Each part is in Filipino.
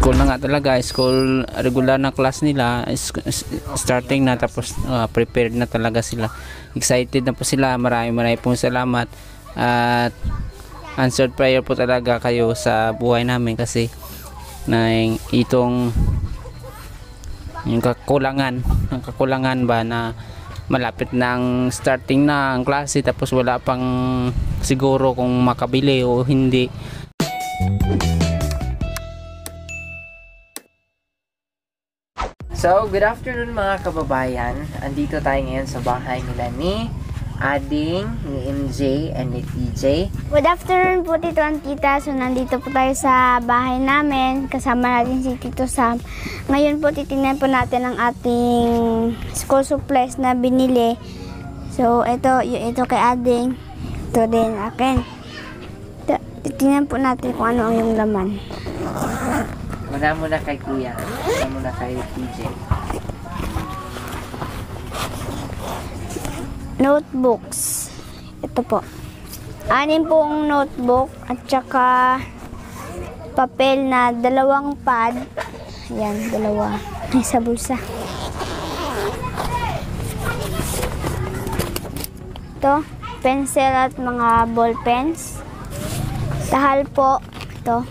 school na nga talaga, school regular na class nila, starting na, tapos prepared na talaga sila, excited na po sila. Maraming pong salamat at answered prayer po talaga kayo sa buhay namin, kasi na itong yung kakulangan ba na malapit na ang starting na ang klase, tapos wala pang siguro kung makabili o hindi. So, good afternoon mga kababayan. Andito tayo ngayon sa bahay nila ni Ading, ni MJ, and ni TJ. Good afternoon po, Tito and Tita. So, nandito po tayo sa bahay namin. Kasama natin si Tito Sam. Ngayon po, titingnan po natin ang ating school supplies na binili. So, ito kay Ading. Ito din akin. Titingnan po natin kung ano ang yung laman. Muna kay Kuya. Muna kay TJ. Notebooks. Ito po. 6 pong notebook at saka papel na 2 pad. Ayan, 2. Ay, sa bulsa. Ito, pencil at mga ball pens. Tahal po. Ito.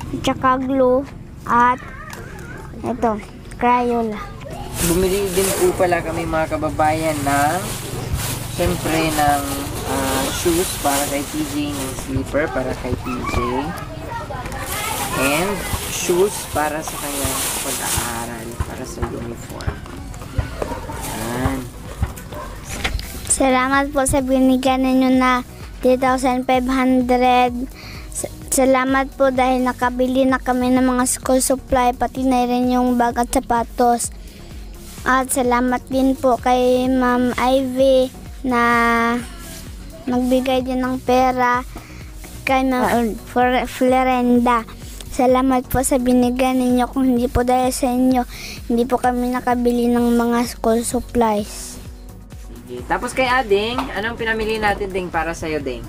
At saka glue at ito, Crayola. Bumili din po pala kami mga kababayan ng siyempre ng shoes para kay TJ, ng slipper para kay TJ, and shoes para sa kanyang pag-aaral, para sa uniform. Yan. Salamat po sa binigyan ninyo na 3,500. Salamat po dahil nakabili na kami ng mga school supply, pati na rin yung bag at sapatos. At salamat din po kay Ma'am Ivy na nagbigay din ng pera, kay Ma'am Florenda. Salamat po sa binigyan ninyo. Kung hindi po dahil sa inyo, hindi po kami nakabili ng mga school supplies. Sige. Tapos kay Ading, anong pinamili natin Ding para sa'yo Ding?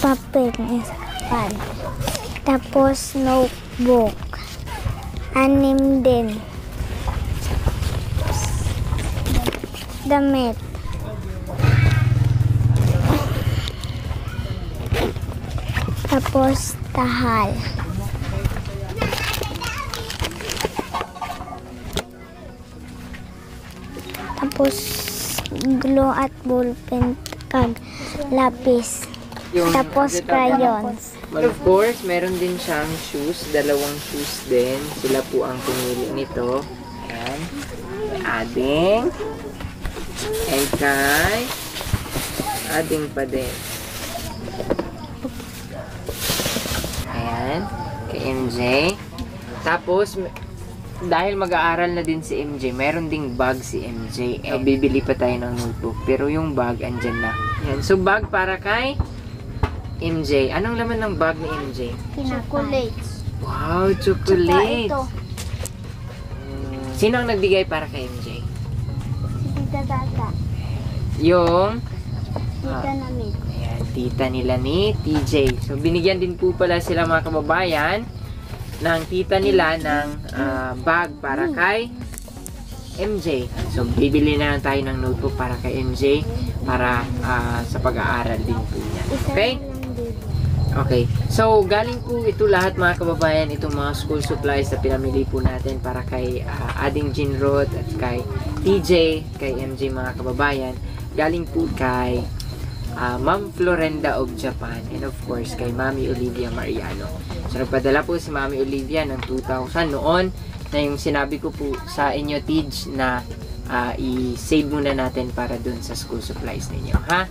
Papel na sakpan. Tapos notebook. 6 din. Damit. Tapos tahal. Tapos glue at ballpen kag lapis. Tapos crayons. Well, of course, meron din siyang shoes. 2 shoes din. Sila po ang pumili nito. Ayan. Kay Ading. And kay Ading pa din. Ayan. Kay MJ. Tapos, dahil mag-aaral na din si MJ, meron ding bag si MJ. Bibili pa tayo ng notebook. Pero yung bag, andyan na. Ayan. So, bag para kay MJ. Anong laman ng bag ni MJ? Chocolates. Wow, chocolate. Ito. Sino ang nagbigay para kay MJ? Si Tita Tata. Yung Tita namin. ayan, tita nila ni TJ. So, binigyan din po pala sila mga kababayan ng tita nila ng bag para kay MJ. So, bibili na lang tayo ng notebook para kay MJ para sa pag-aaral din po niya. Okay? Okay. So, galing po ito lahat mga kababayan, itong mga school supplies na pinamili po natin para kay Ading Jinrod at kay TJ, kay MJ mga kababayan. Galing po kay Ma'am Florenda of Japan and of course kay Mami Olivia Mariano. So, nagpadala po si Mami Olivia ng 2,000 noon na yung sinabi ko po sa inyo, TJ, na i-save muna natin para dun sa school supplies ninyo, ha?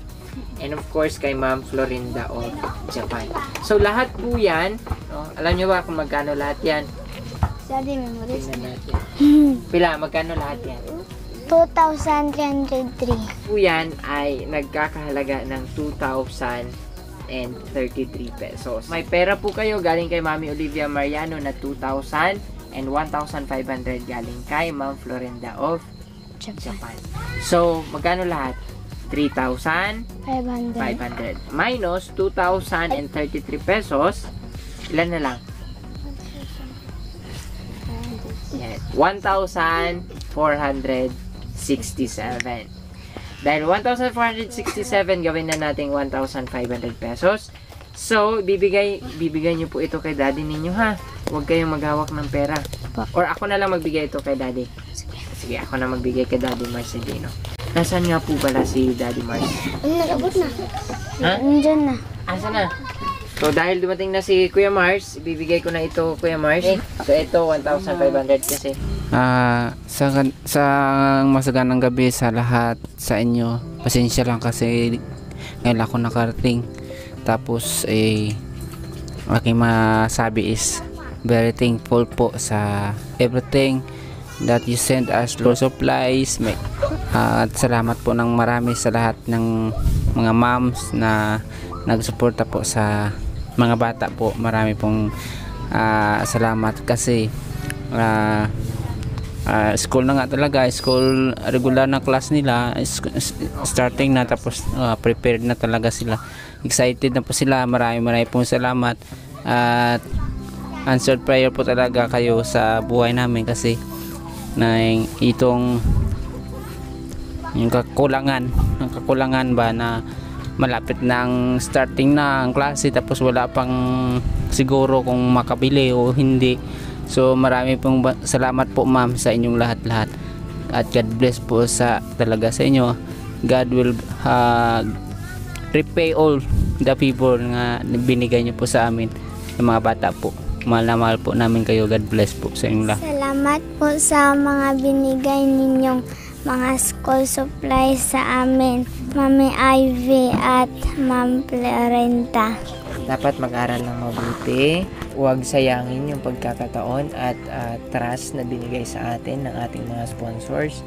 And of course, kay Ma'am Florinda of Japan. So, lahat po yan, no? Alam nyo ba kung magkano lahat yan? Sabi, memories. Tingnan natin. Pila, magkano lahat yan? 2,303. Po yan ay nagkakahalaga ng 2,033 pesos. May pera po kayo galing kay Mami Olivia Mariano na 2,000 and 1,500 galing kay Ma'am Florinda of Japan. So, magkano lahat? 3,500 500. minus 2,033 pesos. Ilan na lang? Yan. 1,467. Dahil 1,467, gawin na natin 1,500 pesos. So, bibigay nyo po ito kay daddy ninyo, ha? Huwag kayong maghawak ng pera. Or ako na lang magbigay ito kay daddy. Sige, ako na magbigay kay daddy Marcelino. Nasaan nga po pala si daddy Mars? Nagabot na. Ha? Nandyan na. Asa na? So, dahil dumating na si Kuya Mars, ibibigay ko na ito, Kuya Mars. So, ito, 1,500 kasi. Sa masaganang gabi sa lahat sa inyo. Pasensya lang kasi ngayon ako nakarating. Tapos aking masabi is very thankful po sa everything that you send us, Lord supplies. At salamat po ng marami sa lahat ng mga moms na nagsuporta po sa mga bata po. Marami pong salamat kasi school na nga talaga, school regular na class nila starting na, tapos prepared na talaga sila, excited na po sila. Marami pong salamat at answered prayer po talaga kayo sa buhay namin kasi na itong yung kakulangan ba na malapit na ang starting na ang klase tapos wala pang siguro kung makabili o hindi. So marami pong salamat po ma'am sa inyong lahat-lahat at God bless po talaga sa inyo. God will repay all the people nga binigay niyo po sa amin, yung mga bata po. Mahal na mahal po namin kayo. God bless po sa inyong lahat. Salamat po sa mga binigay ninyong mga school supplies sa amin, Mami Ivy at Ma'am Florenta. Dapat mag-aral ng mabuti. Huwag sayangin yung pagkakataon at trust na binigay sa atin ng ating mga sponsors.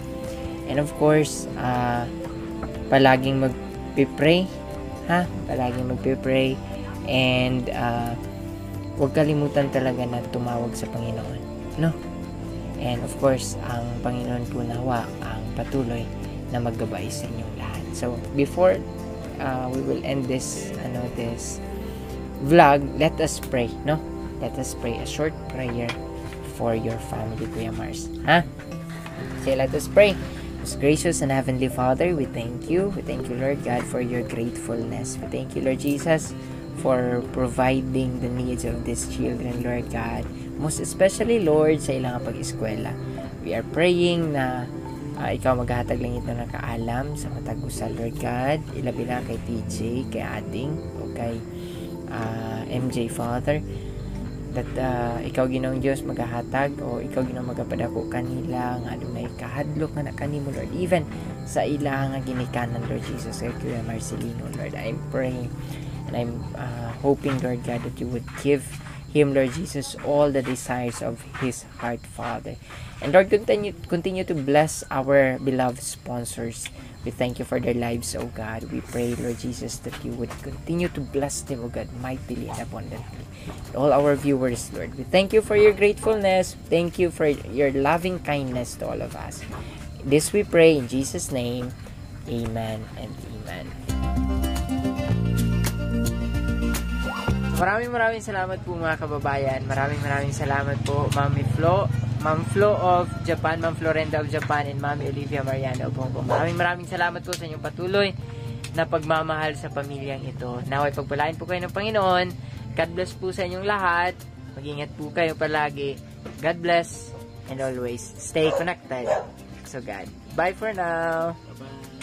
And of course, palaging mag-pray, ha? Palaging mag-pray. And huwag kalimutan talaga na tumawag sa Panginoon, no? And of course, ang Panginoon po nawa ang patuloy na maggabay sa inyong lahat. So, before we will end this vlog, let us pray, no? Let us pray a short prayer for your family, Kuya Mars. Ha? So, let us pray. Most gracious and heavenly Father, we thank you. We thank you, Lord God, for your gratefulness. We thank you, Lord Jesus, for providing the needs of these children, Lord God. Most especially, Lord, sa ilang pag-eskwela. We are praying na ikaw maghahatag lang ito ng kaalam sa matag-usal, Lord God. Ilabi na kay TJ, kay Ading, o kay MJ, Father, that ikaw Ginoong Diyos maghahatag o ikaw Ginoong magapadako kanila nga adunay kahadlok nga kanimo, Lord, even sa ilang ginikanan, Lord Jesus, kay Kuya Marcelino, Lord. I'm praying and I'm hoping, Lord God, that you would give him, Lord Jesus, all the desires of his heart, Father. And Lord, continue to bless our beloved sponsors. We thank you for their lives, oh God. We pray, Lord Jesus, that you would continue to bless them, oh God, mightily and abundantly. And all our viewers, Lord, we thank you for your gratefulness. Thank you for your loving kindness to all of us. This we pray in Jesus' name. Amen and amen. Maraming salamat po mga kababayan. Maraming salamat po Ma'am Flo of Japan, Ma'am Florenta of Japan, and Ma'am Olivia Mariano of Hong Kong. Maraming salamat po sa inyong patuloy na pagmamahal sa pamilyang ito. Naway pagpalain po kayo ng Panginoon. God bless po sa inyong lahat. Mag-ingat po kayo palagi. God bless and always stay connected. So God, bye for now. Bye-bye.